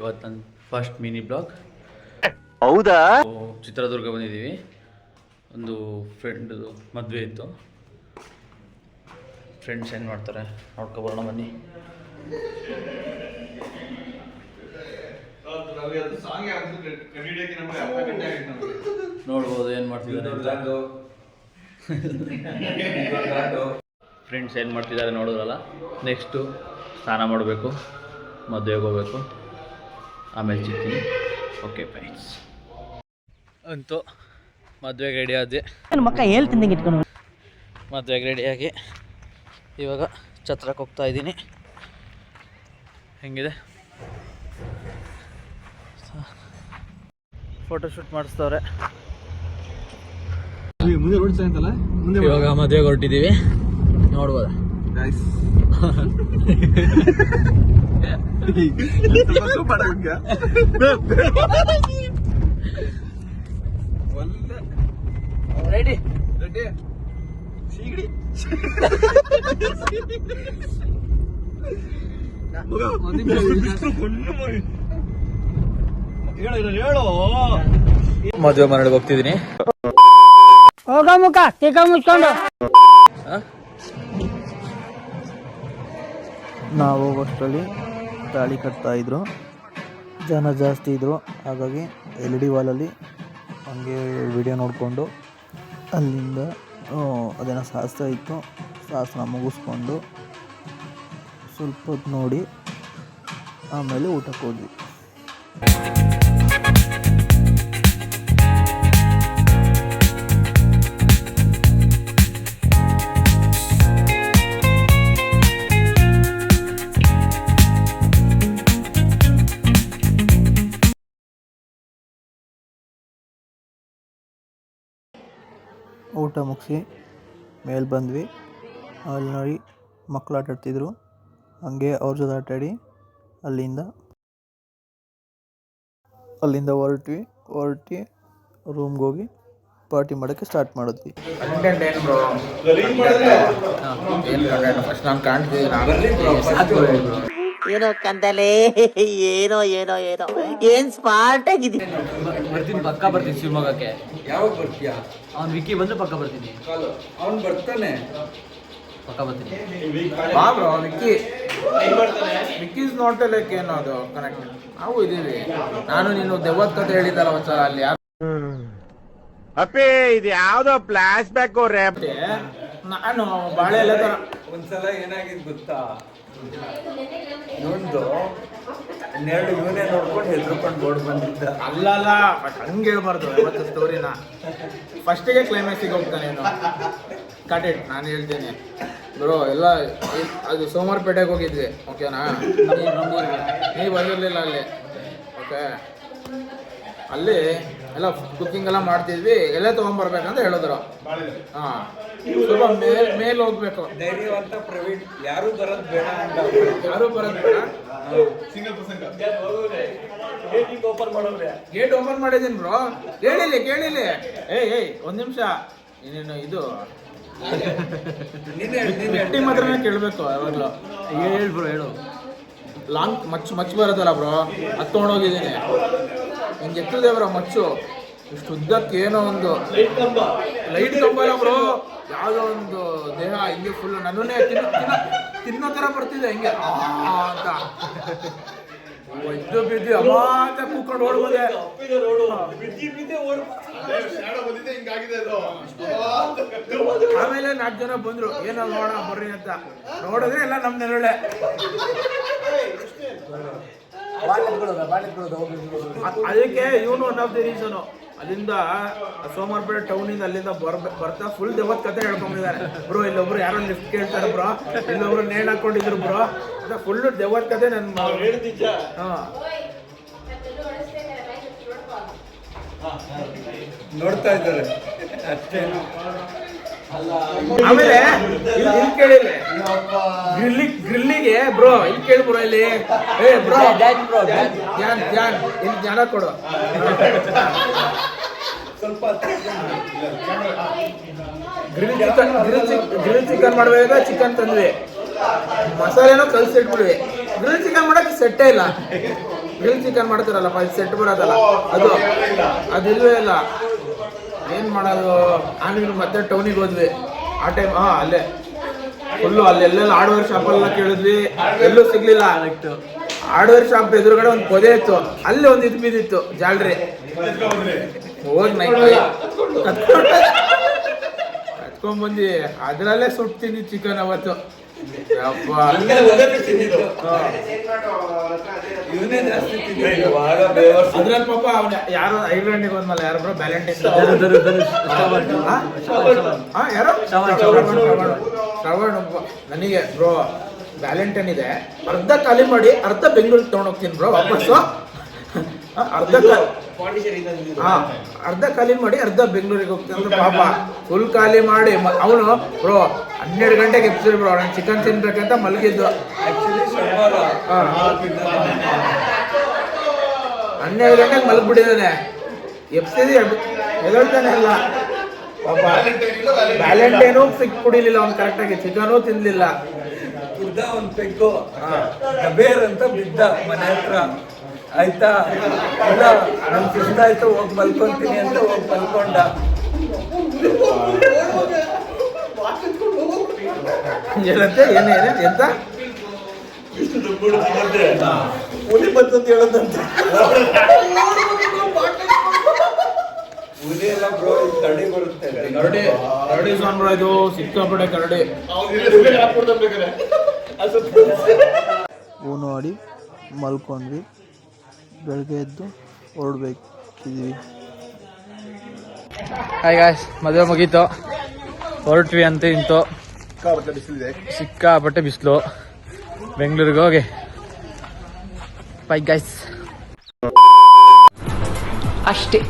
ಇವತ್ತು ನನ್ನ first mini blog. ಹೌದಾ? ಚಿತ್ರದುರ್ಗ ಬಂದಿದ್ದೀವಿ. ಒಂದು ಫ್ರೆಂಡ್ದು ಮದುವೆ ಇತ್ತು. ಫ್ರೆಂಡ್ಸ್ ಏನು ಮಾಡ್ತಾರೆ ನೋಡ್ಕೊಬರೋಣ ಬನ್ನಿ. ನೋಡ್ಬೋದು ಏನು ಮಾಡ್ತಿದ್ದಾರೆ ಫ್ರೆಂಡ್ಸ್ ಏನು ಮಾಡ್ತಿದ್ದಾರೆ ನೋಡೋದ್ರಲ್ಲ. ನೆಕ್ಸ್ಟು ಸ್ನಾನ ಮಾಡಬೇಕು, ಮದುವೆಗೆ ಹೋಗಬೇಕು, ಆಮೇಲೆ ಸಿಗ್ತೀನಿ. ಓಕೆ ಫ್ರೆಂಡ್ಸ್, ಅಂತೂ ಮದುವೆಗೆ ರೆಡಿ ಆದೆ. ಮದುವೆಗೆ ರೆಡಿಯಾಗಿ ಇವಾಗ ಛತ್ರಕ್ಕೆ ಹೋಗ್ತಾ ಇದ್ದೀನಿ. ಹೆಂಗಿದೆ? ಫೋಟೋಶೂಟ್ ಮಾಡಿಸ್ತವ್ರೆ. ಇವಾಗ ಮದುವೆಗೆ ಹೊರಟಿದ್ದೀವಿ, ನೋಡ್ಬೋದ? ರೆಡಿ ರೆಡಿ ಸೀಗಡಿ ಮದುವೆ ಮನೆಗೆ ಹೋಗ್ತಿದ್ದೀನಿ. ಹೋಗ ಮುಖ ಟೀಕ ಮುಚ್ಕೊಂಡು ನಾವು ಹೋಗೋಷ್ಟರಲ್ಲಿ ತಾಳಿ ಕಟ್ತಾ ಇದ್ರು, ಜನ ಜಾಸ್ತಿ ಇದ್ದರು. ಹಾಗಾಗಿ LED ವಾಲಲ್ಲಿ ಹಂಗೆ ವಿಡಿಯೋ ನೋಡಿಕೊಂಡು ಅಲ್ಲಿಂದ ಅದೇನೋ ಶಾಸ್ತ್ರ ಇತ್ತು, ಶಾಸ್ತ್ರ ಮುಗಿಸ್ಕೊಂಡು ಸ್ವಲ್ಪ ಹೊತ್ತು ನೋಡಿ ಆಮೇಲೆ ಊಟಕ್ಕೆ ಹೋದ್ವಿ. ಊಟ ಮುಗಿಸಿ ಮೇಲೆ ಬಂದ್ವಿ. ಅಲ್ಲಿ ನೋಡಿ ಮಕ್ಕಳು ಆಟ ಆಡ್ತಿದ್ರು, ಹಂಗೆ ಅವ್ರ ಜೊತೆ ಆಟಾಡಿ ಅಲ್ಲಿಂದ ಹೊರಟು ರೂಮ್ಗೆ ಹೋಗಿ ಪಾರ್ಟಿ ಮಾಡೋಕ್ಕೆ ಸ್ಟಾರ್ಟ್ ಮಾಡಿದ್ವಿ. ಏನೋ ಕಂದಲೆ ಏನೋ ಏನೋ ಏನೋ ಏನ್ ಸ್ಮಾರ್ಟ್ ಆಗಿದ್ದೀನಿ. ಬರ್ತೀನಿ, ಪಕ್ಕ ಬರ್ತೀನಿ ಶಿವಮೊಗ್ಗಕ್ಕೆ. ಯಾವಾಗ ಬರ್ತೀಯಾ? ಅವ್ನು ವಿಕ್ಕಿ ಬಂದ್ರೆ ಪಕ್ಕ ಬರ್ತೀನಿ. ಅವ್ನು ಬರ್ತಾನೆ, ಪಕ್ಕ ಬರ್ತೀನಿ. ಬಾ bro, Vicky is not like ಏನೋ ಅದು ಕನೆಕ್ಟ್. ನಾವು ಇದೀವಿ. ನಾನು ನೀನು ದೆವ್ವದ ಕತೆ ಹೇಳಿದ್ದಲ್ಲ ಒಂದ್ಸಲ ಅಲ್ಲಿ. ಅಪ್ಪೇ ಇದು ಯಾವ್ದೋ ಫ್ಲಾಶ್ ಬ್ಯಾಕ್ ರ್ಯಾಪ್. ನಾನು ಬಾಳೆ ಎಲ್ಲ ತರ ಒಂದ್ಸಲ ಏನಾಗಿದ್ ಗೊತ್ತಾ, ಇವನು ಇವನೇ ನೋಡ್ಕೊಂಡು ಹೆದರ್ಕೊಂಡು ಬೋರ್ಡ್ ಬಂದಿದ್ದ. ಅಲ್ಲಲ್ಲ, ಬಟ್ ಹಂಗೆ ಹೇಳ್ಬಾರ್ದು ಯಾವತ್ತು ಸ್ಟೋರಿನ. ಫಸ್ಟಿಗೆ ಕ್ಲೈಮ್ಯಾಕ್ಸಿಗೆ ಹೋಗ್ತಾನೆ ಏನು ಕಟ್. ನಾನು ಹೇಳ್ತೀನಿ ಬ್ರೋ, ಎಲ್ಲ ಅದು ಸೋಮವಾರಪೇಟೆಗೆ ಹೋಗಿದ್ವಿ, ಓಕೆನಾ? ನೀವು ಬಂದಿರಲಿಲ್ಲ ಅಲ್ಲಿ, ಓಕೆ? ಅಲ್ಲಿ ಎಲ್ಲ ಕುಕ್ಕಿಂಗ್ ಎಲ್ಲ ಮಾಡ್ತಿದ್ವಿ, ಎಲ್ಲ ತೊಗೊಂಬರ್ಬೇಕಂತ ಹೇಳಿದ್ರು. ಹಾಂ, ಸ್ವಲ್ಪ ಮೇಲೆ ಹೋಗ್ಬೇಕು. ಧೈರ್ಯವಂತ ಪ್ರವೀಣ್, ಯಾರು ಬರೋದು ಬೇಡ ಅಂತ. ಯಾರು ಬರೋದು ಬೇಡ. ಗೇಟ್ ಓಪನ್ ಮಾಡಿದ್ದೀನಿ ಬ್ರೋ. ಕೇಳಿಲ್ಲ. ಏಯ್ ಒಂದ್ ನಿಮಿಷ, ಇನ್ನೇನು ಇದು ಟೀಮ್ ಹತ್ರನೇ ಕೇಳಬೇಕು ಯಾವಾಗಲೂ. ಹೇಳು. ಲಾಂಗ್ ಮಚ್ಚು ಬರುತ್ತಲ್ಲ ಬ್ರೋ, ಅದು ತೊಗೊಂಡೋಗಿದ್ದೀನಿ. ಹಿಂಗೆ ಎತ್ತದೆ ಬ್ರೋ ಮಚ್ಚು, ಇಷ್ಟು ಉದ್ದಕ್ಕೆ ಏನೋ ಒಂದು ಲೈಟ್ ಕಂಬ ಇಲ್ಲ ಬ್ರೋ, ಯಾವುದೋ ಒಂದು ದೇಹ ಹಿಂಗೆ ಫುಲ್ ನನ್ನನ್ನೇ ತಿನ್ನೋ ಥರ ಬರ್ತಿದೆ ಹಿಂಗೆ ಅಂತ. ಇದ್ದು ಬಿದ್ದು ಅಮ್ಮ ಅಂತ ಕೂತ್ಕೊಂಡು ಓಡ್ಬೋದೆ. ಆಮೇಲೆ 4 ಜನ ಬಂದ್ರು, ಏನೋ ನೋಡೋಣ ಬರ್ರಿ ಅಂತ. ನೋಡಿದ್ರೆ ಎಲ್ಲ ನಮ್ಮ ನೆರಳೆ. ಅದಕ್ಕೆ ಇವನು ಒನ್ ಆಫ್ ದಿ ರೀಸನು. ಅಲ್ಲಿಂದ ಸೋಮವಾರಪೇಟೆ ಟೌನಿಂದ ಅಲ್ಲಿಂದ ಬರ್ತಾ ಫುಲ್ ದೆವ್ವದ ಕತೆ ಹೇಳ್ಕೊಂಡಿದ್ದಾರೆ ಬ್ರೋ. ಇಲ್ಲೊಬ್ರು ಯಾರೋ ಲಿಫ್ಟ್ ಕೇಳ್ತಾರೆ ಬ್ರೋ, ಇಲ್ಲೊಬ್ರು ನೇಣು ಹಾಕೊಂಡಿದ್ರು ಬ್ರೋ ಅಂತ ಫುಲ್ ದೆವ್ವದ ಕತೆ ನನ್ನ ನೋಡ್ತಾ ಇದ್ದಾರೆ ಅಷ್ಟೇನು. ಆಮೇಲೆ ಇಲ್ಲಿ ಕೇಳಿಲ್ಲ ಗ್ರಿಲ್ಲಿಗೆ ಬ್ರೋ, ಇಲ್ಲಿ ಕೇಳಿ ಬ್ರೋ, ಇಲ್ಲಿ ಬ್ರೋ ಧ್ಯಾನ್ ಇಲ್ಲಿ ಜ್ಞಾನ ಕೊಡು. ಸ್ವಲ್ಪ ಗ್ರಿಲ್ ಚಿಕನ್ ಮಾಡಬೇಕಾದ್ರೆ ಚಿಕನ್ ತಂದ್ವಿ, ಮಸಾಲೆನೋ ಕಲ್ಸಿಟ್ಬಿಡ್ವಿ. ಗ್ರಿಲ್ ಚಿಕನ್ ಮಾಡಕ್ಕೆ ಸೆಟ್ಟೇ ಇಲ್ಲ. ಗ್ರಿಲ್ ಚಿಕನ್ ಮಾಡ್ತಾರಲ್ಲಪ್ಪ ಇದು ಸೆಟ್ ಬರೋದಲ್ಲ ಅದಿಲ್ವೇ ಇಲ್ಲ. ಏನು ಮಾಡೋದು, ಆಮೇಲೆ ಮತ್ತೆ ಟೌನಿಗೆ ಹೋದ್ವಿ ಆ ಟೈಮ್. ಅಲ್ಲೇ ಫುಲ್ಲು ಅಲ್ಲೆಲ್ಲೆಲ್ಲ ಹಾರ್ಡ್ವೇರ್ ಶಾಪೆಲ್ಲ ಕೇಳಿದ್ವಿ, ಎಲ್ಲೂ ಸಿಗ್ಲಿಲ್ಲ. ಹಾರ್ಡ್ವೇರ್ ಶಾಪ್ ಎದುರುಗಡೆ ಒಂದು ಪೊದೆ ಇತ್ತು, ಅಲ್ಲಿ ಒಂದು ಇದು ಬಿದ್ದಿತ್ತು ಜಾಲ್ರಿ. ಹೋಗಿ ಕತ್ಕೊಂಡ್ಬಂದು ಅದರಲ್ಲೇ ಸುಡ್ತೀನಿ ಚಿಕನ್ ಅವತ್ತು. ಅದ್ರಲ್ಲಿ ಪಾಪ ಅವ್ನ ಯಾರೋ ಐರ್ಲೆಂಡಿಗೆ ಹೋದ್ಮಲ್ಲ, ಯಾರೊಬ್ರು ವ್ಯಾಲೆಂಟೈನ್ ಯಾರೋ ಶ್ರವಣ್. ನನಗೆ ಬ್ರೋ ವ್ಯಾಲೆಂಟೈನ್ ಇದೆ, ಅರ್ಧ ಖಾಲಿ ಮಾಡಿ ಅರ್ಧ ಬೆಂಗಳೂರಿಗೆ ತೊಗೊಂಡೋಗ್ತೀನಿ ಬ್ರೋ ವಾಪಸ್ಸು. ಅರ್ಧ ಖಾಲಿ ಮಾಡಿ ಅರ್ಧ ಬೆಂಗಳೂರಿಗೆ ಹೋಗ್ತೀನಿ ಅಂತ. ಪಾಪ ಫುಲ್ ಖಾಲಿ ಮಾಡಿ ಅವನು ಬ್ರೋ 12 ಗಂಟೆಗೆ ಎಪ್ಸಿದ್ರು ಬ್ರೋ. ನಾನು ಚಿಕನ್ ತಿನ್ಬೇಕಂತ ಮಲಗಿದ್ದು. 12 ಗಂಟೆಗೆ ಮಲಗ್ಬಿಟ್ಟಿದ್ದಾನೆ. ಎಪ್ಸಿದಿ ಎದಳ್ತಾನೆ ಅಲ್ಲ ಪಾಪ. ವ್ಯಾಲೆಂಟೈನು ಸಿಕ್ ಕುಡಿಲಿಲ್ಲ ಅವ್ನು ಕರೆಕ್ಟಾಗಿ, ಚಿಕನು ತಿನ್ಲಿಲ್ಲ. ಒಂದು ಪೆಗ್ಗು ಬೇರ್ ಅಂತ ಬಿದ್ದ ಮನೆ ಹತ್ರ. ಆಯ್ತಾ, ಇಲ್ಲ ನನ್ ಸುಸ್ತಾಯ್ತು ಹೋಗಿ ಮಲ್ಕೊಂತೀನಿ ಅಂತ ಹೋಗಿ ಮಲ್ಕೊಂಡ. ಏನಂತೆ ಏನೇನೆ ಎಂತ ಹುಲಿ ಬಂತಂತ ಹೇಳದಂತೆ. ಹುಲಿ ಎಲ್ಲ ಬ್ರೋ, ಇದು ಕರಡಿ ಬರುತ್ತೆ. ಕರಡಿ ಸಾನ್ ಬ್ರೋ, ಇದು ಸಿಕ್ಕಾಪಟ್ಟೆ ಕರಡಿ. ಊನು ಆಡಿ ಮಲ್ಕೊಂಡ್ವಿ. ಬೆಳಗ್ಗೆ ಎದ್ದು ಹೊರಡ್ಬೇಕಿದ್ವಿ. ಹಾಯ್ ಗಾಯ್ಸ್, ಮದುವೆ ಮುಗೀತು, ಹೊರಟ್ವಿ ಅಂತ ಇಂತು. ಸಿಕ್ಕಾಪಟ್ಟೆ ಬಿಸಿಲು. ಬೆಂಗಳೂರಿಗೆ ಹೋಗಿ ಬೈ ಗಾಯ್ಸ್. ಅಷ್ಟೇ.